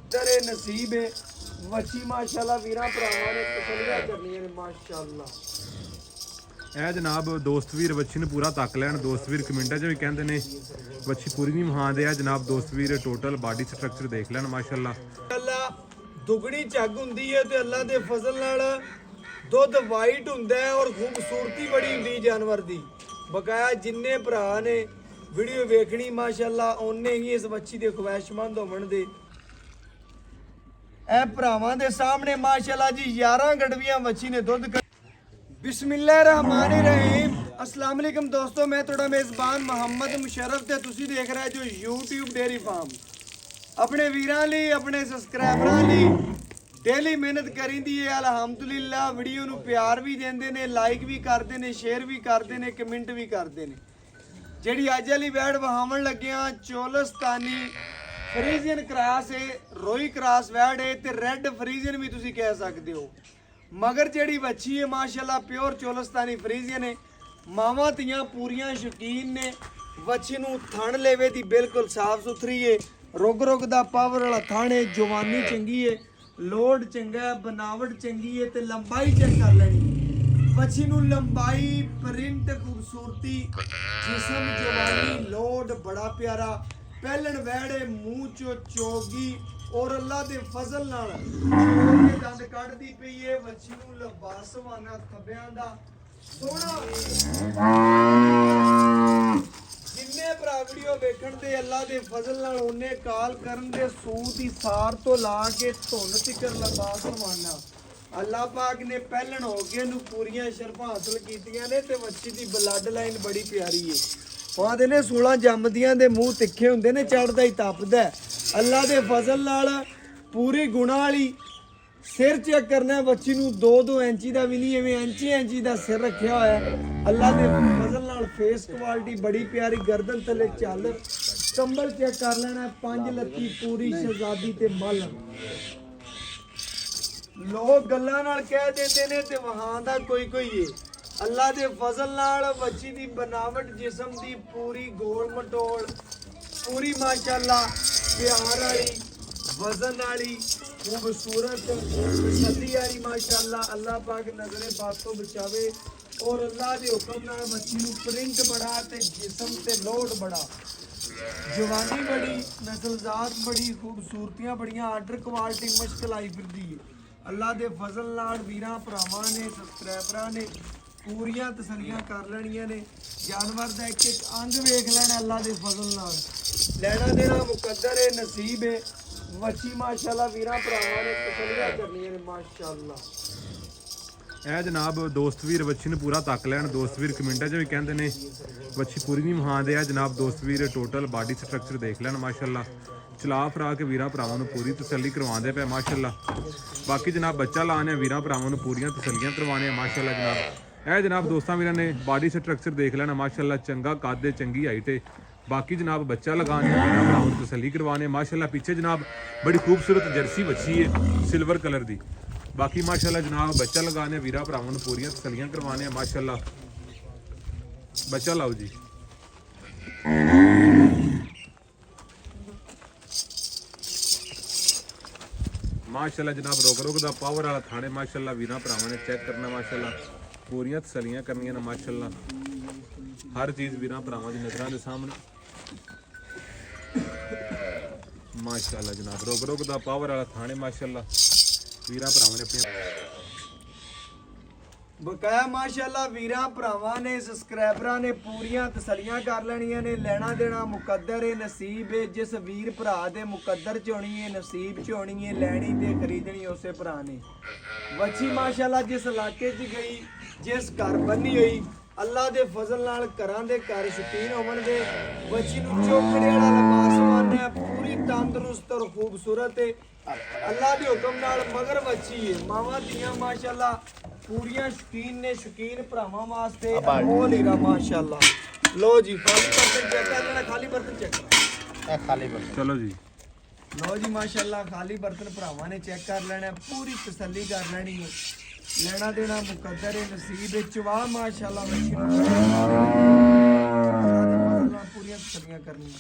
तेरे नसीब है वची माशाल्लाह वीरां भरावां ने तसल्लियां करनियां ने माशाल्लाह। ਇਹ ਜਨਾਬ ਦੋਸਤ ਵੀਰ ਵੱਛੀ ਨੂੰ ਪੂਰਾ ਤੱਕ ਲੈਣ। ਦੋਸਤ ਵੀਰ ਕਮੈਂਟਾਂ 'ਚ ਵੀ ਕਹਿੰਦੇ ਨੇ ਵੱਛੀ ਪੂਰੀ ਨਹੀਂ ਮਹਾਂਦੇ ਆ ਜਨਾਬ। ਦੋਸਤ ਵੀਰ ਟੋਟਲ ਬਾਡੀ ਸਟਰਕਚਰ ਦੇਖ ਲੈਣ ਮਾਸ਼ਾਅੱਲਾ। ਅੱਲਾ ਦੁਗਣੀ ਝੱਗ ਹੁੰਦੀ ਹੈ ਤੇ ਅੱਲਾ ਦੇ ਫਜ਼ਲ ਨਾਲ ਦੁੱਧ ਵਾਈਟ ਹੁੰਦਾ ਹੈ ਔਰ ਖੂਬਸੂਰਤੀ ਬੜੀ ਹੁੰਦੀ ਜਾਨਵਰ ਦੀ। ਬਕਾਇਆ ਜਿੰਨੇ ਭਰਾ ਨੇ ਵੀਡੀਓ ਵੇਖਣੀ ਮਾਸ਼ਾਅੱਲਾ ਉਹਨੇ ਹੀ ਇਸ ਵੱਛੀ ਦੇ ਖਵਾਇਸ਼ਮੰਦ ਹੋਵਣ ਦੇ। ਇਹ ਭਰਾਵਾਂ ਦੇ ਸਾਹਮਣੇ ਮਾਸ਼ਾਅੱਲਾ ਜੀ 11 ਗੜਵੀਆਂ ਵੱਛੀ ਨੇ ਦੁੱਧ। ਬਿਸਮਿल्लाहिर्रहमानिर्रहीम अस्सलाम वालेकुम दोस्तों, मैं थोड़ा मेज़बान मोहम्मद मुशर्रफ ते तुसी देख रहे जो YouTube डेयरी फार्म अपने वीरां ਲਈ अपने ਸਬਸਕ੍ਰਾਈਬਰਾਂ ਲਈ ਡੇਲੀ ਮਿਹਨਤ ਕਰੀਂਦੀ ਹੈ। ਅਲਹਮਦੁਲਿਲਾ ਵੀਡੀਓ ਨੂੰ ਪਿਆਰ ਵੀ ਦਿੰਦੇ ਨੇ, ਲਾਈਕ ਵੀ ਕਰਦੇ ਨੇ, ਸ਼ੇਅਰ ਵੀ ਕਰਦੇ ਨੇ, ਕਮੈਂਟ ਵੀ ਕਰਦੇ ਨੇ। ਜਿਹੜੀ ਅੱਜ ਵਾਲੀ ਵੈੜ ਵਹਾਵਣ ਲੱਗਿਆ ਚੋਲਸਤਾਨੀ ਫਰੀਜ਼ੀਅਨ ਕ੍ਰਾਸ ਹੈ, ਰੋਈ ਕ੍ਰਾਸ ਵੈੜ ਹੈ ਤੇ ਰੈੱਡ ਫਰੀਜ਼ੀਅਨ ਵੀ ਤੁਸੀਂ ਕਹਿ ਸਕਦੇ ਹੋ। मगर ਜਿਹੜੀ ਵੱਛੀ ਹੈ ਮਾਸ਼ਾਅੱਲਾ ਪਿਓਰ ਚੋਲਸਤਾਨੀ ਫਰੀਜ਼ੀਅਨ ਹੈ। ਮਾਵਾਂ ਧੀਆਂ ਪੂਰੀਆਂ ਸ਼ੌਕੀਨ ਨੇ। ਵੱਛੀ ਨੂੰ ਥਣ ਲੇਵੇ ਦੀ ਬਿਲਕੁਲ ਸਾਫ ਸੁਥਰੀ ਹੈ। ਰੁਗ ਦਾ ਪਾਵਰ ਵਾਲਾ ਥਣ ਹੈ। ਜਵਾਨੀ ਚੰਗੀ ਹੈ, ਲੋਡ ਚੰਗਾ ਹੈ, ਬਣਾਵਟ ਚੰਗੀ ਹੈ ਤੇ ਲੰਬਾਈ ਚੈੱਕ ਕਰ ਲੈਣੀ। ਵੱਛੀ ਨੂੰ ਲੰਬਾਈ, ਪ੍ਰਿੰਟ, ਖੂਬਸੂਰਤੀ, ਜਿਸਮ, ਜਵਾਨੀ, ਲੋਡ ਬੜਾ ਪਿਆਰਾ। ਪਹਿਲਣ ਵਹਿੜੇ ਮੂੰਹ ਚੋਂ ਚੋਗੀ और अल्लाह दे फजल नाल छोटे दंद कढ़दी पई है। वच्छी नूं लबासवाना खब्बियां दा सोहना जिन्ने भरा वीडियो वेखण दे अल्लाह दे फजल नाल ओने काल करन दे सूत दी सार तो ला के धुन तिकर लबासवाना अल्लाह पाक ने पहलण हो के नूं पूरियां शरफां हासिल कीतियां ने ते वच्छी दी ब्लड लाइन बड़ी प्यारी है। कहते ने 16 जमदियां दे मूँह तिखे हुंदे ने, चढ़दा ही तपदा है। अल्लाह दे फजल नाल पूरी गुणा वाली सिर चेक करना बच्ची नूं 2-2 इंची का भी नहीं, एवं इंची का सिर रखा होया है। अल्लाह दे फजल नाल फेस क्वालिटी बड़ी प्यारी। गर्दन थले चल कंबल चेक कर लेना। 5 लत्ती पूरी शहजादी ते मल। लोग गल्लां नाल कह देंदे ने ते वहां दा कोई है। अल्लाह दे फजल नाल बच्ची दी बनावट जिस्म दी पूरी गोल मटोल, पूरी माशाअल्लाह प्यार वाली, वजन वाली, खूबसूरत, तसल्ली वाली माशाअल्लाह। अल्लाह पाक नजरे बात तो बचावे और अल्लाह दे हुक्म नाल बच्ची नूं प्रिंट बड़ा ते जिस्म ते लोड बड़ा, जवानी बड़ी, नस्लजात बड़ी, खूबसूरतियां बड़ियां, आर्डर क्वालिटी मुश्किल आई फिरदी है। अल्लाह दे फजल नाल वीरां भरावां ने, सबसक्राइबरां ने पूरियां तसल्लियां कर लेनियां ने। जानवर दा एक एक अंग वेख लेना अल्लाह दे फजल नाल। लेना देना मुकद्दर है, नसीब है। वच्छी माशाअल्लाह वीरां भरावां ने तसल्लियां करनियां ने माशाअल्लाह। ਇਹ ਜਨਾਬ ਦੋਸਤ ਵੀਰ ਵੱਛੀ ਨੂੰ ਪੂਰਾ ਤੱਕ ਲੈਣ। ਦੋਸਤ ਵੀਰ ਕਮੈਂਟਾਂ 'ਚ ਵੀ ਕਹਿੰਦੇ ਨੇ ਵੱਛੀ ਪੂਰੀ ਨਹੀਂ ਮਹਾਂਦੇ ਆ ਜਨਾਬ। ਦੋਸਤ ਵੀਰ ਟੋਟਲ ਬਾਡੀ ਸਟਰਕਚਰ ਦੇਖ ਲੈਣ ਮਾਸ਼ਾਅੱਲਾ। ਚਲਾ ਫਰਾ ਕੇ ਵੀਰਾਂ ਭਰਾਵਾਂ ਨੂੰ ਪੂਰੀ ਤਸੱਲੀ ਕਰਵਾਉਂਦੇ ਪਏ ਮਾਸ਼ਾਅੱਲਾ। ਬਾਕੀ ਜਨਾਬ ਬੱਚਾ ਲਾਣੇ ਵੀਰਾਂ ਭਰਾਵਾਂ ਨੂੰ ਪੂਰੀਆਂ ਤਸੱਲੀਆਂ ਕਰਵਾਉਣੇ ਆ ਮਾਸ਼ਾਅੱਲਾ ਜਨਾਬ। ਇਹ ਜਨਾਬ ਦੋਸਤਾਂ ਵੀਰਾਂ ਨੇ ਬਾਡੀ ਸਟਰਕਚਰ ਦੇਖ ਲੈਣਾ ਮਾਸ਼ਾਅੱਲਾ। ਚੰਗਾ ਕੱਦ, ਚੰਗੀ ਹਾਈਟ ਹੈ। बाकी जनाब बच्चा लगाने भरावां नूं तसल्ली करवाने माशाअल्लाह। पीछे जनाब बड़ी खूबसूरत जर्सी बच्ची है सिल्वर कलर दी। बाकी माशाअल्लाह जनाब बच्चा लगाने वीरा भरावां नूं पूरियां तसल्लियां करवाने माशाअल्लाह। बच्चा लाओ जी। माशाअल्लाह जनाब रोक दा पावर वाला थाने माशाअल्लाह वीरा भरावां ने चेक करना माशाअल्लाह। पूरियां तसल्लियां करनियां ने माशाअल्लाह। हर चीज़ वीरां भरावां दी नज़रां दे सामने माशाअल्लाह जनाब रोक दा पावर वाला थाने माशाअल्लाह। वीरां भरावां ने अपने बकाया माशाअल्लाह वीरां भरावां ने, सबसक्राइबरां ने पूरियां तसल्लियां कर लेनियां ने। लेना देना मुकद्दर है, नसीब है। जिस वीर भरा दे मुकद्दर च होनी है, नसीब च होनी है। लैनी ते खरीदनी उसे भरा ने। वच्छी माशाअल्लाह जिस इलाके च गई, जिस घर बनी हुई, अल्लाह दे फजल नाल घरां दे घर शौकीन होवणगे। वच्छी नूं चौकड़े वाला लबासवान है, पूरी तंदुरुस्त और खूबसूरत है। अल्लाह दे हुक्म नाल मगर वच्छी है। मावां धीआं माशाअल्लाह पूरियां शौकीन ने। शौकीन भरावां वास्ते अनमोल हीरा माशाअल्लाह। लो जी खाली बर्तन चेक कर लेना। खाली बर्तन चेक करो। खाली बर्तन चलो जी। लो जी माशाअल्लाह खाली बर्तन भरावां ने चेक कर लेना, पूरी तसल्ली कर लेनी है। लेना देना मुकद्दर है, नसीब है। चवा माशाअल्लाह पूरियां तसल्लियां करनी।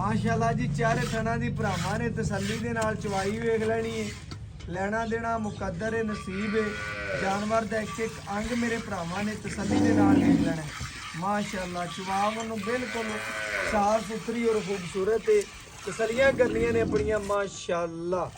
ਮਾਸ਼ਾਅੱਲਾ ਜੀ ਚਾਰੇ ਥਣਾ ਦੀ ਭਰਾਵਾਂ ਨੇ ਤਸੱਲੀ ਦੇ ਨਾਲ ਚਵਾਈ ਵੇਖ ਲੈਣੀ ਹੈ। ਲੈਣਾ ਦੇਣਾ ਮੁਕੱਦਰ ਹੈ, ਨਸੀਬ ਹੈ। ਜਾਨਵਰ ਦਾ ਇੱਕ ਇੱਕ ਅੰਗ ਮੇਰੇ ਭਰਾਵਾਂ ਨੇ ਤਸੱਲੀ ਦੇ ਨਾਲ ਵੇਖ ਲੈਣਾ ਹੈ। ਮਾਸ਼ਾਅੱਲਾ ਚਵਾਵਾਂ ਨੂੰ ਬਿਲਕੁਲ ਸਾਫ ਸੁਥਰੀ ਔਰ ਖੂਬਸੂਰਤ ਹੈ। ਤਸੱਲੀਆਂ ਕਰਨੀਆਂ ਨੇ ਆਪਣੀਆਂ ਮਾਸ਼ਾਅੱਲਾ।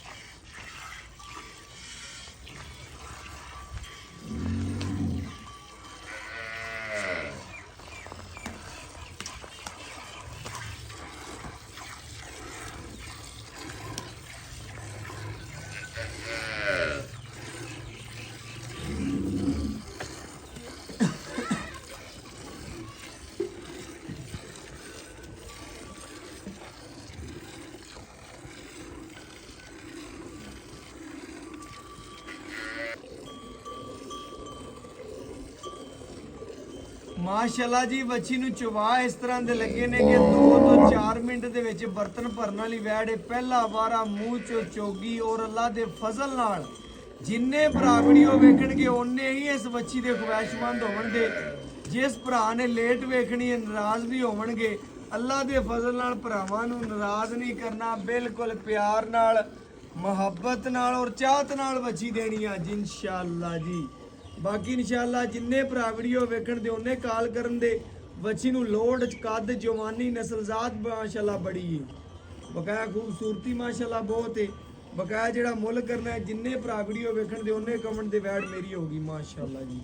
ਮਾਸ਼ਾਅੱਲਾ ਜੀ ਬੱਚੀ ਨੂੰ ਚਵਾ ਇਸ ਤਰ੍ਹਾਂ ਦੇ ਲੱਗੇ ਨੇ ਕਿ 2 ਤੋਂ 4 ਮਿੰਟ ਦੇ ਵਿੱਚ ਬਰਤਨ ਭਰਨ ਵਾਲੀ ਵੈੜ ਹੈ। ਪਹਿਲਾ ਵਾਰਾ ਮੂੰਹ ਚੋਂ ਚੋਗੀ ਔਰ ਅੱਲਾ ਦੇ ਫਜ਼ਲ ਨਾਲ ਜਿੰਨੇ ਭਰਾ ਵੀਡੀਓ ਵੇਖਣਗੇ ਉਹਨੇ ਹੀ ਇਸ ਬੱਚੀ ਦੇ ਖੁਆਇਸ਼ਮੰਦ ਹੋਣਗੇ। ਜਿਸ ਭਰਾ ਨੇ ਲੇਟ ਵੇਖਣੀ ਹੈ ਨਾਰਾਜ਼ ਵੀ ਹੋਣਗੇ। ਅੱਲਾ ਦੇ ਫਜ਼ਲ ਨਾਲ ਭਰਾਵਾਂ ਨੂੰ ਨਾਰਾਜ਼ ਨਹੀਂ ਕਰਨਾ, ਬਿਲਕੁਲ ਪਿਆਰ ਨਾਲ ਮੁਹੱਬਤ ਨਾਲ ਔਰ ਚਾਹਤ ਨਾਲ ਬੱਚੀ ਦੇਣੀ ਆ ਜੀ ਇਨਸ਼ਾਅੱਲਾ ਜੀ। ਬਾਕੀ ਇਨਸ਼ਾਅੱਲਾ ਜਿੰਨੇ ਭਰਾ ਵੀਡੀਓ ਵੇਖਣ ਦੇ ਉਹਨੇ ਕਾਲ ਕਰਨ ਦੇ। ਬੱਚੀ ਨੂੰ ਲੋੜ ਕੱਦ ਜਵਾਨੀ ਨਸਲਜ਼ਾਤ ਮਾਸ਼ਾਅੱਲਾ ਬੜੀ ਹੈ। ਬਕਾਇਆ ਖੂਬਸੂਰਤੀ ਮਾਸ਼ਾਅੱਲਾ ਬਹੁਤ ਹੈ। ਬਕਾਇਆ ਜਿਹੜਾ ਮੁੱਲ ਕਰਨਾ ਹੈ ਜਿੰਨੇ ਭਰਾ ਵੀਡੀਓ ਵੇਖਣ ਦੇ ਉਹਨੇ ਕਮੈਂਟ ਦੇ ਵੈਡ ਮੇਰੀ ਹੋਗੀ ਮਾਸ਼ਾਅੱਲਾ ਜੀ।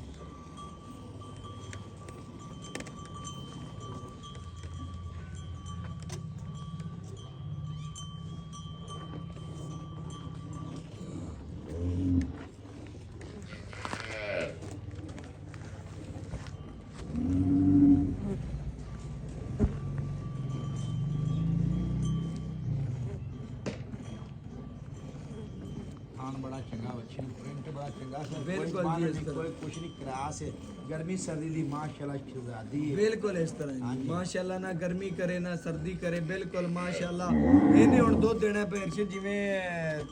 बड़ा चंगा बच्चे प्रिंट बड़ा चंगा सर बिल्कुल कोई जी, इस तरह। कोई कुछ नहीं क्रास है गर्मी सर्दी दी माशाल्लाह शहजादी है ਬਿਲਕੁਲ ਇਸ ਤਰ੍ਹਾਂ हाँ ਜੀ जी। ਮਾਸ਼ਾਅੱਲਾ ਨਾ ਗਰਮੀ ਕਰੇ ਨਾ ਸਰਦੀ ਕਰੇ ਬਿਲਕੁਲ ਮਾਸ਼ਾਅੱਲਾ। ਇਹਨੇ ਹੁਣ ਦੁੱਧ ਦੇਣਾ ਪੈਰਸ਼ ਜਿਵੇਂ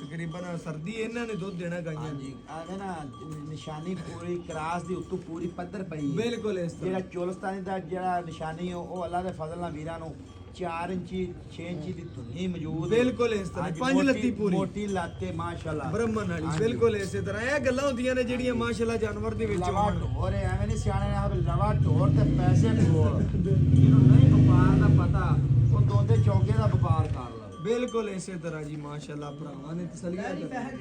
ਤਕਰੀਬਨ ਸਰਦੀ ਇਹਨਾਂ ਨੇ ਦੁੱਧ ਦੇਣਾ ਗਾਈਆਂ हाँ ਜੀ। जी आगे ना निशानी पूरी क्रास दी उत्तों पूरी पत्थर पई है। ਬਿਲਕੁਲ ਇਸ ਜਿਹੜਾ ਤਰ੍ਹਾਂ ਚੋਲਸਤਾਨੀ ਦਾ ਜਿਹੜਾ ਨਿਸ਼ਾਨੀ ਹੈ ਉਹ ਅੱਲਾ ਦੇ ਫਜ਼ਲ ਨਾਲ ਵੀਰਾਂ ਨੂੰ 4 ਇੰਚੀ 6 ਇੰਚੀ ਦੀ ਧੁਨੀ ਮੌਜੂਦ ਹੈ। ਬਿਲਕੁਲ ਇਸ ਤਰ੍ਹਾਂ ਹਾਂਜੀ, 5 ਮੋਟੀ- ਲੱਤੀ ਪੂਰੀ ਮੋਟੀ ਲੱਤ ਹੈ ਮਾਸ਼ਾਅੱਲਾ ਬ੍ਰਹਮਣ ਵਾਲੀ ਹਾਂਜੀ। ਬਿਲਕੁਲ ਇਸੇ ਤਰ੍ਹਾਂ ਇਹ ਗੱਲਾਂ ਹੁੰਦੀਆਂ ਨੇ ਜਿਹੜੀਆਂ ਮਾਸ਼ਾਅੱਲਾ ਜਾਨਵਰ ਦੇ ਵਿੱਚ ਲਵਾ ਹੋਣ। ਢੋਰ ਹੈ, ਐਵੇਂ ਨਹੀਂ ਸਿਆਣੇ ਨੇ ਆਖਦੇ ਲਵਾ ਢੋਰ ਤੇ ਪੈਸੇ ਢੋਰ। ਜਿਹਨੂੰ ਨਹੀਂ ਵਪਾਰ ਦਾ ਪਤਾ ਉਹ ਦੋਦੇ ਚੌਕੇ ਦਾ ਵਪਾਰ ਕਰ ਲਵੇ। ਬਿਲਕੁਲ ਇਸੇ ਤਰ੍ਹਾਂ ਜੀ ਮਾਸ਼ਾਅੱਲਾ ਭਰਾਵਾਂ ਨੇ ਤਸੱਲੀਆਂ ਕਰ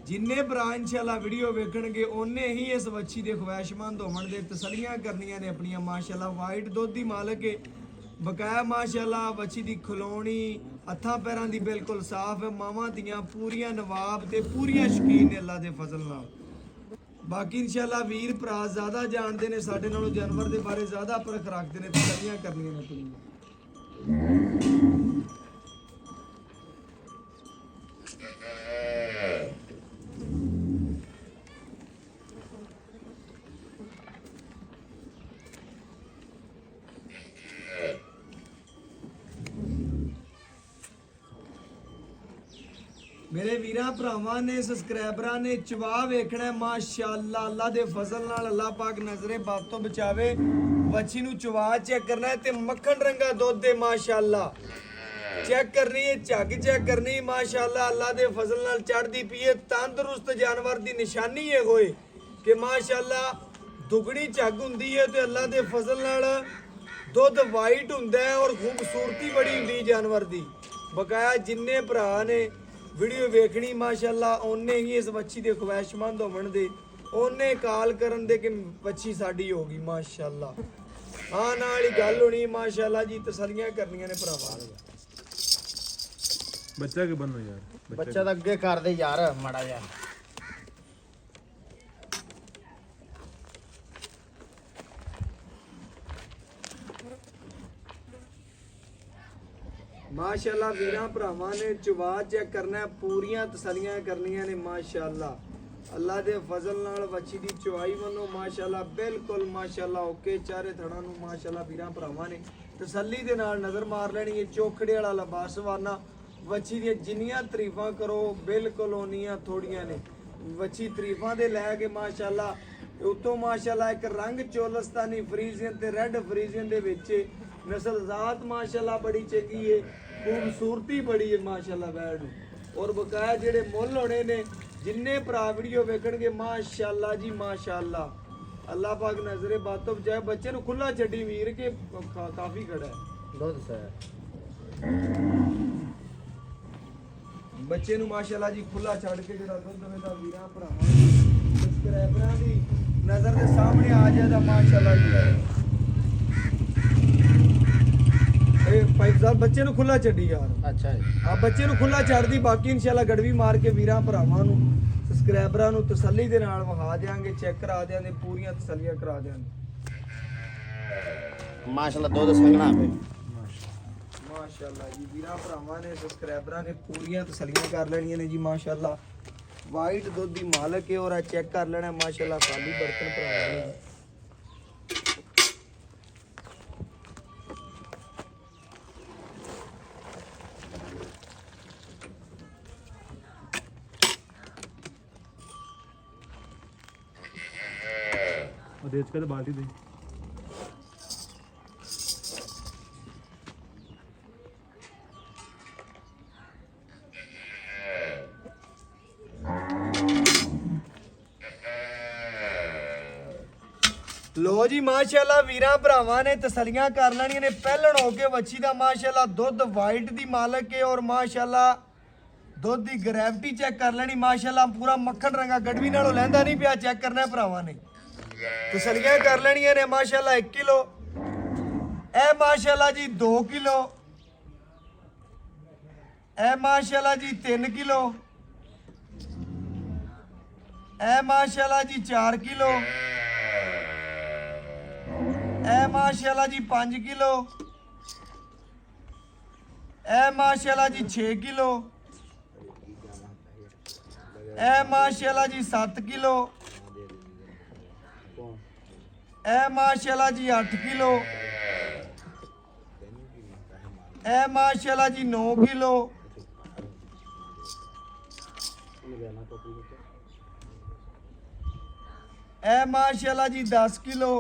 ਜਿੰਨੇ ਭਰਾ ਇਨਸ਼ਾਅੱਲਾ ਵੀਡੀਓ ਵੇਖਣਗੇ ਉਹਨੇ ਹੀ ਇਸ ਬੱਚੀ ਦੇ ਖੁਆਇਸ਼ਮੰਦ ਹੋਣ ਦੇ ਤਸੱਲੀਆਂ ਕਰਨੀਆਂ ਨੇ ਆਪਣੀਆਂ ਮਾਸ਼ਾਅੱਲਾ। ਵਾਈਟ ਦੁੱਧ ਦੀ ਮਾਲਕ ਹੈ ਬਕਾਇਆ ਮਾਸ਼ਾਅੱਲਾ। ਬੱਚੀ ਦੀ ਖਲੋਣੀ ਹੱਥਾਂ ਪੈਰਾਂ ਦੀ ਬਿਲਕੁਲ ਸਾਫ਼ ਹੈ। ਮਾਵਾਂ ਦੀਆਂ ਪੂਰੀਆਂ ਨਵਾਬ ਤੇ ਪੂਰੀਆਂ ਸ਼ਕੀਨ ਨੇ ਅੱਲਾ ਦੇ ਫਜ਼ਲ ਨਾਲ। ਬਾਕੀ ਇਨਸ਼ਾਅੱਲਾ ਵੀਰ ਭਰਾ ਜ਼ਿਆਦਾ ਜਾਣਦੇ ਨੇ ਸਾਡੇ ਨਾਲੋਂ ਜਾਨਵਰ ਦੇ ਬਾਰੇ ਜ਼ਿਆਦਾ ਪਰਖ ਰੱਖਦੇ ਨੇ ਤਸੱਲੀਆਂ ਕਰਨੀਆਂ ਨੇ ਆਪਣੀਆਂ। ਮੇਰੇ ਵੀਰਾਂ ਭਰਾਵਾਂ ਨੇ ਸਬਸਕ੍ਰਾਈਬਰਾਂ ਨੇ ਚਵਾ ਵੇਖਣਾ ਮਾਸ਼ਾਅੱਲਾ। ਅੱਲਾ ਦੇ ਫਜ਼ਲ ਨਾਲ ਅੱਲਾ ਪਾਕ ਨਜ਼ਰੇ ਬਾਤ ਤੋਂ ਬਚਾਵੇ। ਬੱਚੀ ਨੂੰ ਚਵਾ ਚੈੱਕ ਕਰਨਾ ਹੈ ਤੇ ਮੱਖਣ ਰੰਗਾ ਦੁੱਧ ਦੇ ਮਾਸ਼ਾਅੱਲਾ ਚੈੱਕ ਕਰਨੀ ਹੈ, ਝੱਗ ਚੈੱਕ ਕਰਨੀ ਮਾਸ਼ਾਅੱਲਾ। ਅੱਲਾ ਦੇ ਫਜ਼ਲ ਨਾਲ ਚੜਦੀ ਪਈ ਤੰਦਰੁਸਤ ਜਾਨਵਰ ਦੀ ਨਿਸ਼ਾਨੀ ਇਹ ਹੋਏ ਕਿ ਮਾਸ਼ਾਅੱਲਾ ਦੁਗਣੀ ਝੱਗ ਹੁੰਦੀ ਹੈ ਤੇ ਅੱਲਾ ਦੇ ਫਜ਼ਲ ਨਾਲ ਦੁੱਧ ਵਾਈਟ ਹੁੰਦਾ ਹੈ ਔਰ ਖੂਬਸੂਰਤੀ ਬੜੀ ਹੁੰਦੀ ਜਾਨਵਰ ਦੀ। ਬਕਾਇਆ ਜਿੰਨੇ ਭਰਾ ਨੇ ਵੀਡੀਓ ਵੇਖਣੀ ਮਾਸ਼ਾਅੱਲਾ ਉਹਨੇ ਹੀ ਇਸ ਬੱਚੀ ਦੇ ਖੁਆਇਸ਼ਮੰਦ ਹੋਣ ਦੇ, ਉਹਨੇ ਕਾਲ ਕਰਨ ਦੇ ਕਿ ਬੱਚੀ ਸਾਡੀ ਹੋ ਗਈ ਮਾਸ਼ਾਅੱਲਾ। ਹਾਂ ਨਾਲ ਹੀ ਗੱਲ ਹੋਣੀ ਮਾਸ਼ਾਅੱਲਾ ਜੀ। ਤਸੱਲੀਆਂ ਕਰਨੀਆਂ ਨੇ ਭਰਾਵਾਂ। ਬੱਚਾ ਕਿ ਬੰਨੋ ਯਾਰ ਬੱਚਾ ਤਾਂ ਅੱਗੇ ਕਰਦੇ ਯਾਰ ਮਾੜਾ ਜਿਹਾ। ਮਾਸ਼ਾਅੱਲਾ ਵੀਰਾਂ ਭਰਾਵਾਂ ਨੇ ਚਵਾ ਚੈੱਕ ਕਰਨਾ ਹੈ, ਪੂਰੀਆਂ ਤਸੱਲੀਆਂ ਕਰਨੀਆਂ ਨੇ ਮਾਸ਼ਾਅੱਲਾ। ਅੱਲਾ ਦੇ ਫਜ਼ਲ ਨਾਲ ਬੱਚੀ ਦੀ ਚਵਾਈ ਵੱਲੋਂ ਮਾਸ਼ਾਅੱਲਾ ਬਿਲਕੁਲ ਮਾਸ਼ਾਅੱਲਾ ਓਕੇ। ਚਾਰੇ ਥੜਾਂ ਨੂੰ ਮਾਸ਼ਾਅੱਲਾ ਵੀਰਾਂ ਭਰਾਵਾਂ ਨੇ ਤਸੱਲੀ ਦੇ ਨਾਲ ਨਜ਼ਰ ਮਾਰ ਲੈਣੀ ਹੈ। ਚੋਖੜੇ ਵਾਲਾ ਲਬਾਸਵਾਨਾ ਬੱਚੀ ਦੀਆਂ ਜਿੰਨੀਆਂ ਤਾਰੀਫਾਂ ਕਰੋ ਬਿਲਕੁਲ ਓਨੀਆਂ ਥੋੜੀਆਂ ਨੇ। ਬੱਚੀ ਤਾਰੀਫਾਂ ਦੇ ਲੈ ਕੇ ਮਾਸ਼ਾਅੱਲਾ ਉਤੋਂ ਮਾਸ਼ਾਅੱਲਾ ਇੱਕ ਰੰਗ ਚੋਲਸਤਾਨੀ ਫਰੀਜ਼ੀਅਨ ਤੇ ਰੈੱਡ ਫਰੀਜ਼ੀਅਨ ਦੇ ਵਿੱਚ ਨਸਲ ਜ਼ਾਤ ਮਾਸ਼ਾਅੱਲਾ ਬੜੀ ਚੰਗੀ ਹੈ, ਖੂਬਸੂਰਤੀ ਬੜੀ ਹੈ ਮਾਸ਼ਾਅੱਲਾ ਵੈੜ ਨੂੰ। ਔਰ ਬਕਾਇਆ ਜਿਹੜੇ ਮੁੱਲ ਹੋਣੇ ਨੇ ਜਿੰਨੇ ਭਰਾ ਵੀਡੀਓ ਵੇਖਣਗੇ ਮਾਸ਼ਾਅੱਲਾ ਜੀ ਮਾਸ਼ਾਅੱਲਾ, ਅੱਲਾਹ ਪਾਕ ਨਜ਼ਰੇ ਬਾਤੋਂ ਬਚਾਏ। ਬੱਚੇ ਨੂੰ ਖੁੱਲਾ ਛੱਡੀ ਵੀਰ ਕੇ ਕਾਫੀ ਖੜਾ ਹੈ ਦੁੱਧ ਸਰ ਬੱਚੇ ਨੂੰ ਮਾਸ਼ਾਅੱਲਾ ਜੀ ਖੁੱਲਾ ਛੱਡ ਕੇ ਜਿਹੜਾ ਦੁੱਧ ਦੇਵੇਗਾ ਵੀਰਾਂ ਭਰਾਵਾਂ ਨੂੰ ਸਬਸਕ੍ਰਾਈਬਰਾਂ ਦੀ ਨਜ਼ਰ ਦੇ ਸਾਹਮਣੇ ਆ ਜਾਏਗਾ ਮਾਸ਼ਾਅੱਲਾ ਜੀ। ਇਹ ਭਾਈ ਸਾਹਿਬ ਬੱਚੇ ਨੂੰ ਖੁੱਲਾ ਛੱਡੀ ਯਾਰ। ਅੱਛਾ ਜੀ ਆ ਬੱਚੇ ਨੂੰ ਖੁੱਲਾ ਛੱਡਦੀ, ਬਾਕੀ ਇਨਸ਼ਾਅੱਲਾ ਗੜਵੀ ਮਾਰ ਕੇ ਵੀਰਾਂ ਭਰਾਵਾਂ ਨੂੰ ਸਬਸਕ੍ਰਾਈਬਰਾਂ ਨੂੰ ਤਸੱਲੀ ਦੇ ਨਾਲ ਵਿਖਾ ਦਿਆਂਗੇ, ਚੈੱਕ ਕਰਾ ਦਿਆਂਗੇ, ਪੂਰੀਆਂ ਤਸੱਲੀਆਂ ਕਰਾ ਦਿਆਂਗੇ ਮਾਸ਼ਾਅੱਲਾ ਦੁੱਧ ਸੰਘਣਾ ਪਏ। ਮਾਸ਼ਾਅੱਲਾ ਜੀ ਵੀਰਾਂ ਭਰਾਵਾਂ ਨੇ ਸਬਸਕ੍ਰਾਈਬਰਾਂ ਨੇ ਪੂਰੀਆਂ ਤਸੱਲੀਆਂ ਕਰ ਲੈਣੀਆਂ ਨੇ ਜੀ ਮਾਸ਼ਾਅੱਲਾ। ਵਾਈਟ ਦੁੱਧ ਦੀ ਮਾਲਕ ਹੈ ਔਰ ਆ ਚੈੱਕ ਕਰ ਲੈਣਾ ਮਾਸ਼ਾਅੱਲਾ ਖਾਲੀ ਬਰਤਨ ਭਰਾਵਾਂ ਨੇ। ਉਹਦੇ ਚ ਕਦੇ ਬਾਲਟੀ ਦੇ ਲੋ ਜੀ ਮਾਸ਼ਾਅੱਲਾ ਵੀਰਾਂ ਭਰਾਵਾਂ ਨੇ ਤਸੱਲੀਆਂ ਕਰ ਲੈਣੀਆਂ ਨੇ। ਪਹਿਲਣ ਹੋ ਕੇ ਵੱਛੀ ਦਾ ਮਾਸ਼ਾਅੱਲਾ ਦੁੱਧ ਵਾਈਟ ਦੀ ਮਾਲਕ ਹੈ ਔਰ ਮਾਸ਼ਾਅੱਲਾ ਦੁੱਧ ਦੀ ਗ੍ਰੈਵਿਟੀ ਚੈੱਕ ਕਰ ਲੈਣੀ ਮਾਸ਼ਾਅੱਲਾ। ਪੂਰਾ ਮੱਖਣ ਰੰਗਾ ਗੜਵੀ ਨਾਲੋਂ ਲੈਂਦਾ ਨਹੀਂ ਪਿਆ, ਚੈੱਕ ਕਰਨਾ ਭਰਾਵਾਂ ਨੇ। ਤਸੱਲੀਆਂ ਕਰ ਲੈਣੀਆਂ ਨੇ ਮਾਸ਼ਾਅੱਲਾ। 1 ਕਿਲੋ ਇਹ ਮਾਸ਼ਾਅੱਲਾ ਜੀ 2 ਕਿਲੋ ਇਹ ਮਾਸ਼ਾਅੱਲਾ ਜੀ 3 ਕਿਲੋ ਇਹ ਮਾਸ਼ਾਅੱਲਾ ਜੀ 4 ਕਿਲੋ ਇਹ ਮਾਸ਼ਾਅੱਲਾ ਜੀ 5 ਕਿਲੋ ਇਹ ਮਾਸ਼ਾਅੱਲਾ ਜੀ 6 ਕਿਲੋ ਇਹ ਮਾਸ਼ਾਅੱਲਾ ਜੀ 7 ਕਿਲੋ ਇਹ ਮਾਸ਼ਾਅੱਲਾ ਜੀ 8 ਕਿਲੋ ਇਹ ਮਾਸ਼ਾਅੱਲਾ ਜੀ 9 ਕਿਲੋ ਇਹ ਮਾਸ਼ਾਅੱਲਾ ਜੀ 10 ਕਿਲੋ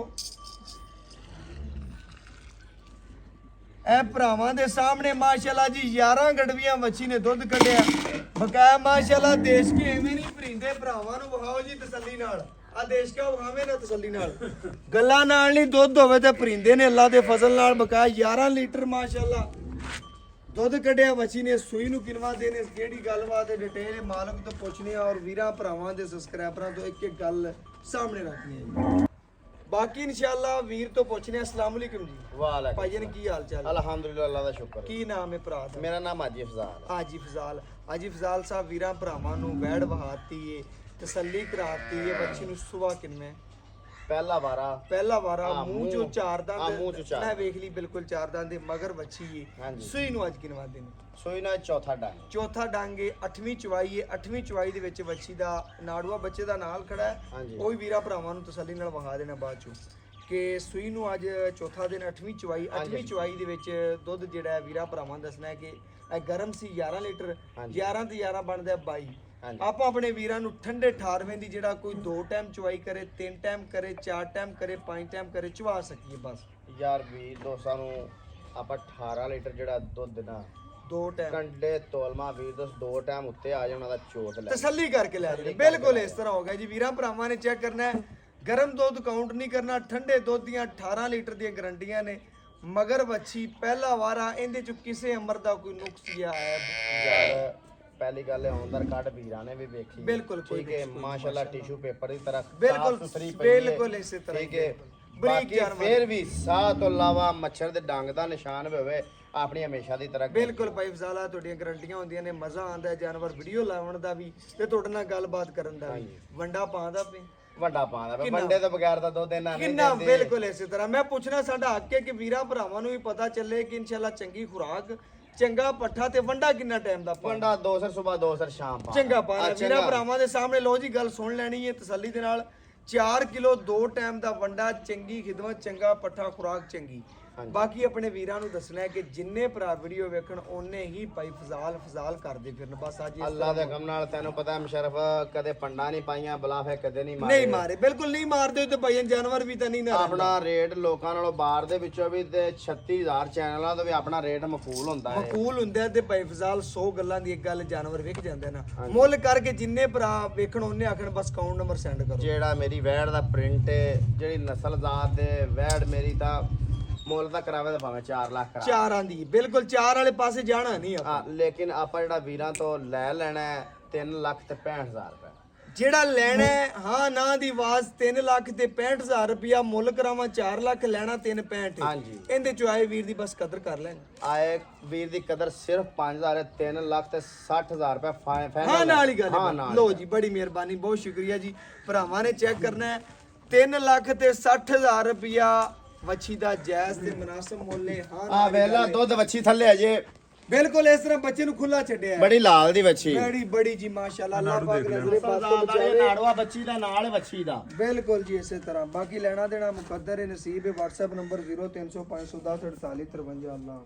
ਇਹ ਭਰਾਵਾਂ ਦੇ ਸਾਹਮਣੇ ਮਾਸ਼ਾਅੱਲਾ ਜੀ 11 ਗੜਵੀਆਂ ਵੱਛੀ ਨੇ ਦੁੱਧ ਕੱਢਿਆ ਬਕਾਇਆ ਮਾਸ਼ਾਅੱਲਾ। ਦੇਸ਼ ਕੇ ਐਵੇਂ ਨਹੀਂ ਭਰਿੰਦੇ ਭਰਾਵਾਂ ਨੂੰ ਵਿਖਾਓ ਜੀ ਤਸੱਲੀ ਨਾਲ। ਆ ਦੇਸ਼ ਕਾ ਵਿਖਾਵੇ ਨਾ ਤਸੱਲੀ ਨਾਲ, ਗੱਲਾਂ ਨਾਲ ਨਹੀਂ ਦੁੱਧ ਹੋਵੇ ਤੇ ਭਰਿੰਦੇ ਨੇ ਅੱਲਾ ਦੇ ਫਜ਼ਲ ਨਾਲ। ਬਕਾਇਆ 11 ਲੀਟਰ ਮਾਸ਼ਾਅੱਲਾ ਦੁੱਧ ਕੱਢਿਆ ਵੱਛੀ ਨੇ। ਸੂਈ ਨੂੰ ਕਿਨਵਾ ਦੇਣੇ ਕਿਹੜੀ ਗੱਲਬਾਤ ਹੈ ਡਿਟੇਲ ਮਾਲਕ ਤੋਂ ਪੁੱਛਣੀ ਆ ਔਰ ਵੀਰਾਂ ਭਰਾਵਾਂ ਦੇ ਸਬਸਕ੍ਰਾਈਬਰਾਂ ਤੋਂ ਇੱਕ ਇੱਕ ਗੱਲ ਸਾਹਮਣੇ ਰੱਖਣੀ ਹੈ ਜੀ। ਬਾਕੀ ਇਨਸ਼ਾਅੱਲਾ ਵੀਰ ਤੋਂ ਪੁੱਛਨੇ। ਅਸਲਾਮ ਅਲੈਕੁਮ ਜੀ। ਵਾਲੇਕੁਮ ਭਾਈ ਜਾਨ ਕੀ ਹਾਲ ਚਾਲ? ਅਲਹਮਦੁਲਿਲਾ ਅੱਲਾਹ ਦਾ ਸ਼ੁਕਰ। ਕੀ ਨਾਮ ਹੈ ਭਰਾ ਦਾ? ਮੇਰਾ ਨਾਮ ਹਾਜੀ ਅਫਜ਼ਾਲ। ਹਾਜੀ ਫਜ਼ਾਲ। ਹਾਜੀ ਫਜ਼ਾਲ ਸਾਹਿਬ ਵੀਰਾਂ ਭਰਾਵਾਂ ਨੂੰ ਵੈੜ ਵਹਾਤੀ ਏ, ਤਸੱਲੀ ਕਰਾਤੀ ਏ। ਬੱਚੀ ਨੂੰ ਸੁਬਾ ਕਿੰਨੇ ਪਹਿਲਾ ਵਾਰਾ ਮੂੰਹ ਚੋਂ ਚਾਰ ਦੰਦ ਮੂੰਹ ਚੋਂ ਚਾਰ। ਮੈਂ ਵੇਖ ਲਈ ਬਿਲਕੁਲ ਚਾਰ ਦੰਦ ਦੇ ਮਗਰ ਬੱਚੀ ਏ। ਹਾਂਜੀ। ਸੂਈ ਨੂੰ ਅੱਜ ਕਿਨਵਾ ਦਿਨ? ਸੋਈ ਨਾਲ ਚੌਥਾ ਡੰਗ। ਚੌਥਾ ਡੰਗ ਏ। 8ਵੀਂ ਚਵਾਈ ਏ। 8ਵੀਂ ਚਵਾਈ ਦੇ ਵਿੱਚ ਬੱਚੀ ਦਾ ਨਾੜੂਆ ਬੱਚੇ ਦਾ ਨਾਲ ਖੜਾ ਹੈ। ਹਾਂਜੀ। ਉਹ ਵੀ ਵੀਰਾਂ ਭਰਾਵਾਂ ਨੂੰ ਤਸੱਲੀ ਨਾਲ ਵਹਾ ਦੇਣਾ ਬਾਅਦ ਚੋਂ ਕਿ ਸੂਈ ਨੂੰ ਅੱਜ ਚੌਥਾ ਦਿਨ 8ਵੀਂ ਚਵਾਈ। 8ਵੀਂ ਚਵਾਈ ਦੇ ਵਿੱਚ ਦੁੱਧ ਜਿਹੜਾ ਹੈ ਵੀਰਾਂ ਭਰਾਵਾਂ ਦੱਸਣਾ ਹੈ ਕਿ ਇਹ ਗਰਮ ਸੀ 11 ਲੀਟਰ। 11 ਤੇ 11 ਬਣਦਾ 22। ਆਪਾਂ ਆਪਣੇ ਵੀਰਾਂ ਨੂੰ ਠੰਡੇ 18ਵੇਂ ਦੀ ਜਿਹੜਾ ਕੋਈ 2 ਟਾਈਮ ਚਵਾਈ ਕਰੇ, 3 ਟਾਈਮ ਕਰੇ, 4 ਟਾਈਮ ਕਰੇ, 5 ਟਾਈਮ ਕਰੇ, ਚਵਾ ਸਕੀਏ ਬਸ ਯਾਰ ਵੀ ਦੋਸਤਾਂ ਨੂੰ ਆਪਾਂ 18 ਲੀਟਰ ਜਿਹੜਾ ਦੁੱਧ ਨਾ 2 ਟਾਈਮ ਕੰਡੇ ਤੋਲਮਾ ਵੀਰ ਦੋਸਤ 2 ਟਾਈਮ ਉੱਤੇ ਆ ਜਾਣਾ ਦਾ ਚੋਟ ਲੈ ਤਸੱਲੀ ਕਰਕੇ ਲੈ ਜਾਣੇ। ਬਿਲਕੁਲ ਇਸ ਤਰ੍ਹਾਂ ਹੋ ਗਿਆ ਜੀ। ਵੀਰਾਂ ਭਰਾਵਾਂ ਨੇ ਚੈੱਕ ਕਰਨਾ ਹੈ, ਗਰਮ ਦੁੱਧ ਕਾਊਂਟ ਨਹੀਂ ਕਰਨਾ। ਠੰਡੇ ਦੁੱਧ ਦੀਆਂ 18 ਲੀਟਰ ਦੀਆਂ ਗਰੰਟੀਆਂ ਨੇ। ਮਗਰ ਵੱਛੀ ਪਹਿਲਾ ਵਾਰਾ, ਇਹਦੇ ਚ ਕਿਸੇ ਅਮਰ ਦਾ ਕੋਈ ਨੁਕਸ ਜਾਂ ਹੈ ਯਾਰ ਪਹਿਲੀ ਗੱਲ ਹੈ ਆਉਂਦਰ ਕੱਢ ਵੀਰਾਂ ਨੇ ਵੀ ਵੇਖੀ। ਬਿਲਕੁਲ ਠੀਕ ਹੈ ਮਾਸ਼ਾਅੱਲਾ ਟਿਸ਼ੂ ਪੇਪਰ ਦੀ ਤਰ੍ਹਾਂ ਬਿਲਕੁਲ ਸੁਥਰੀ ਪਈ ਹੈ। ਬਿਲਕੁਲ ਇਸੇ ਤਰ੍ਹਾਂ ਠੀਕ ਹੈ ਬਰੀਕ ਬਾਕੀ ਜਾਨਵਰ ਫਿਰ ਵੀ ਸਾਹ ਤੋਂ ਇਲਾਵਾ ਮੱਛਰ ਦੇ ਡੰਗ ਦਾ ਨਿਸ਼ਾਨ ਵੀ ਹੋਵੇ ਆਪਣੀ ਹਮੇਸ਼ਾ ਦੀ ਤਰ੍ਹਾਂ ਬਿਲਕੁਲ ਭਾਈ ਫਜ਼ਾਲਾ ਤੁਹਾਡੀਆਂ ਗਰੰਟੀਆਂ ਹੁੰਦੀਆਂ ਨੇ। ਮਜ਼ਾ ਆਉਂਦਾ ਹੈ ਜਾਨਵਰ ਵੀਡੀਓ ਲਾਉਣ ਦਾ ਵੀ ਤੇ ਤੁਹਾਡੇ ਨਾਲ ਗੱਲਬਾਤ ਕਰਨ ਦਾ ਵੀ। ਵੰਡਾ ਪਾਉਂਦਾ ਪਏ ਵੱਡਾ ਪਾਉਂਦਾ ਵੰਡੇ ਤੋਂ ਬਗੈਰ ਤਾਂ ਦੁੱਧ ਇਹਨਾਂ ਨਹੀਂ ਕਿੰਨਾ ਦਿੰਦੇ। ਬਿਲਕੁਲ ਇਸੇ ਤਰ੍ਹਾਂ ਮੈਂ ਪੁੱਛਣਾ ਸਾਡਾ ਹੱਕ ਹੈ ਕਿ ਵੀਰਾਂ ਭਰਾਵਾਂ ਨੂੰ ਵੀ ਪਤਾ ਚੱਲੇ ਕਿ ਇਨਸ਼ਾਅੱਲਾ ਚੰਗੀ ਖੁਰਾਕ, ਚੰਗਾ ਪੱਠਾ ਤੇ ਵੰਡਾ ਕਿੰਨਾ ਟਾਈਮ ਦਾ ਪਾਉਣਾ। ਵੰਡਾ 2 ਸਰ ਸਵੇਰ 2 ਸਰ ਸ਼ਾਮ ਪਾ ਚੰਗਾ ਪਾਣਾ ਵੀਰਾਂ ਭਰਾਵਾਂ ਦੇ ਸਾਹਮਣੇ। ਲੋ ਜੀ ਗੱਲ ਸੁਣ ਲੈਣੀ ਹੈ ਤਸੱਲੀ ਦੇ ਨਾਲ। 4 ਕਿਲੋ 2 ਟਾਈਮ ਦਾ ਵੰਡਾ, ਚੰਗੀ ਖਿਦਮਤ, ਚੰਗਾ ਪੱਠਾ, ਖੁਰਾਕ ਚੰਗੀ। ਬਾਕੀ ਆਪਣੇ ਵੀਰਾਂ ਨੂੰ ਦੱਸਣਾ ਹੈ ਕਿ ਜਿੰਨੇ ਭਰਾ ਵੀਡੀਓ ਵੇਖਣ ਉਹਨੇ ਹੀ ਭਾਈ ਫਜ਼ਾਲ ਕਰਦੇ ਫਿਰਨ। ਬਸ ਅੱਜ ਅੱਲਾ ਦੇ ਹੁਕਮ ਨਾਲ ਤੈਨੂੰ ਪਤਾ ਮੁਸ਼ਰਫ ਕਦੇ ਪੰਡਾ ਨਹੀਂ ਪਾਈਆਂ ਬਲਾਫੇ ਕਦੇ ਨਹੀਂ ਨਹੀਂ ਮਾਰੇ, ਬਿਲਕੁਲ ਨਹੀਂ ਮਾਰਦੇ ਤੇ ਭਾਈ ਜਾਨਵਰ ਵੀ ਤਾਂ ਨਹੀਂ ਨਾ ਆਪਣਾ ਰੇਟ ਲੋਕਾਂ ਨਾਲੋਂ ਬਾਹਰ ਦੇ ਵਿੱਚੋਂ ਵੀ ਤੇ 36000 ਚੈਨਲਾਂ ਤੋਂ ਵੀ ਆਪਣਾ ਰੇਟ ਮਕਬੂਲ ਹੁੰਦਾ ਹੈ। ਮਕਬੂਲ ਹੁੰਦਾ ਤੇ ਭਾਈ ਫਜ਼ਾਲ 100 ਗੱਲਾਂ ਦੀ ਇੱਕ ਗੱਲ ਜਾਨਵਰ ਵਿਕ ਜਾਂਦੇ ਨਾ। ਮੁੱਲ ਕਰਕੇ ਜਿੰਨੇ ਭਰਾ ਵੇਖਣ ਉਹਨੇ ਆਖਣ ਬਸ ਅਕਾਊਂਟ ਨੰਬਰ ਸੈਂਡ ਕਰੋ। ਜਿਹੜਾ ਮੇਰੀ ਵੈੜ ਦਾ ਪ੍ਰਿੰਟ ਹੈ, ਜਿਹੜੀ ਨਸਲਜ਼ਾਤ ਹੈ ਵੈੜ ਮੇਰੀ ਤਾਂ ਮੁੱਲ ਤਾਂ ਕਰਾਵੇ ਤਾਂ ਭਾਵੇਂ 4 ਲੱਖ ਕਰਾ। ਚਾਰਾਂ ਦੀ ਬਿਲਕੁਲ 4 ਵਾਲੇ ਪਾਸੇ ਜਾਣਾ ਨਹੀਂ ਆਪਾਂ। ਹਾਂ ਲੇਕਿਨ ਆਪਾਂ ਜਿਹੜਾ ਵੀਰਾਂ ਤੋਂ ਲੈ ਲੈਣਾ ਹੈ 3 ਲੱਖ ਤੇ 65000 ਰੁਪਏ। ਜਿਹੜਾ ਲੈਣਾ ਹੈ, ਹਾਂ ਨਾ ਦੀ ਆਵਾਜ਼ 3 ਲੱਖ ਤੇ 65000 ਰੁਪਇਆ ਮੁੱਲ ਕਰਾਵਾਂ 4 ਲੱਖ ਲੈਣਾ 365। ਹਾਂਜੀ ਇਹਦੇ ਚੋਂ ਆਏ ਵੀਰ ਦੀ ਬਸ ਕਦਰ ਕਰ ਲੈਣ। ਆਏ ਵੀਰ ਦੀ ਕਦਰ ਸਿਰਫ 5000 ਹੈ, 3 ਲੱਖ ਤੇ 60000 ਰੁਪਏ ਫਾਈਨਲ। ਹਾਂ ਨਾਲ ਹੀ ਗੱਲ ਹਾਂ, ਹੈ। ਨਾਲ ਲੋ ਜੀ ਬੜੀ ਮਿਹਰਬਾਨੀ, ਬਹੁਤ ਸ਼ੁਕਰੀਆ ਜੀ। ਭਰਾਵਾਂ ਨੇ ਚੈੱਕ ਕਰਨਾ ਹੈ 3 ਲੱਖ ਤੇ 60000 ਰੁਪਇਆ ਵੱਛੀ ਦਾ ਜਾਇਜ਼ ਤੇ ਮੁਨਾਸਬ ਮੁੱਲ ਹੈ। ਹਾਂ ਆ ਵੇਲਾ ਦੁੱਧ ਵੱਛੀ ਥੱਲੇ ਅਜੇ ਬਿਲਕੁਲ ਇਸ ਤਰ੍ਹਾਂ ਬੱਚੇ ਨੂੰ ਖੁੱਲਾ ਛੱਡਿਆ ਹੈ। ਬੜੀ ਲਾਲ ਦੀ ਵੱਛੀ ਬੜੀ ਜੀ ਮਾਸ਼ਾਅੱਲਾ, ਅੱਲਾਹ ਪਾਕ ਨਜ਼ਰੇ ਪਾਸੇ ਸਰਦਾਰ ਨਾੜਵਾ ਬੱਚੀ ਦਾ ਨਾਲ ਵੱਛੀ ਦਾ ਬਿਲਕੁਲ ਜੀ ਇਸੇ ਤਰ੍ਹਾਂ। ਬਾਕੀ ਲੈਣਾ ਦੇਣਾ ਮੁਕੱਦਰ ਹੈ, ਨਸੀਬ ਹੈ। WhatsApp ਨੰਬਰ 0300 510 4853 ਅੱਲਾਹ।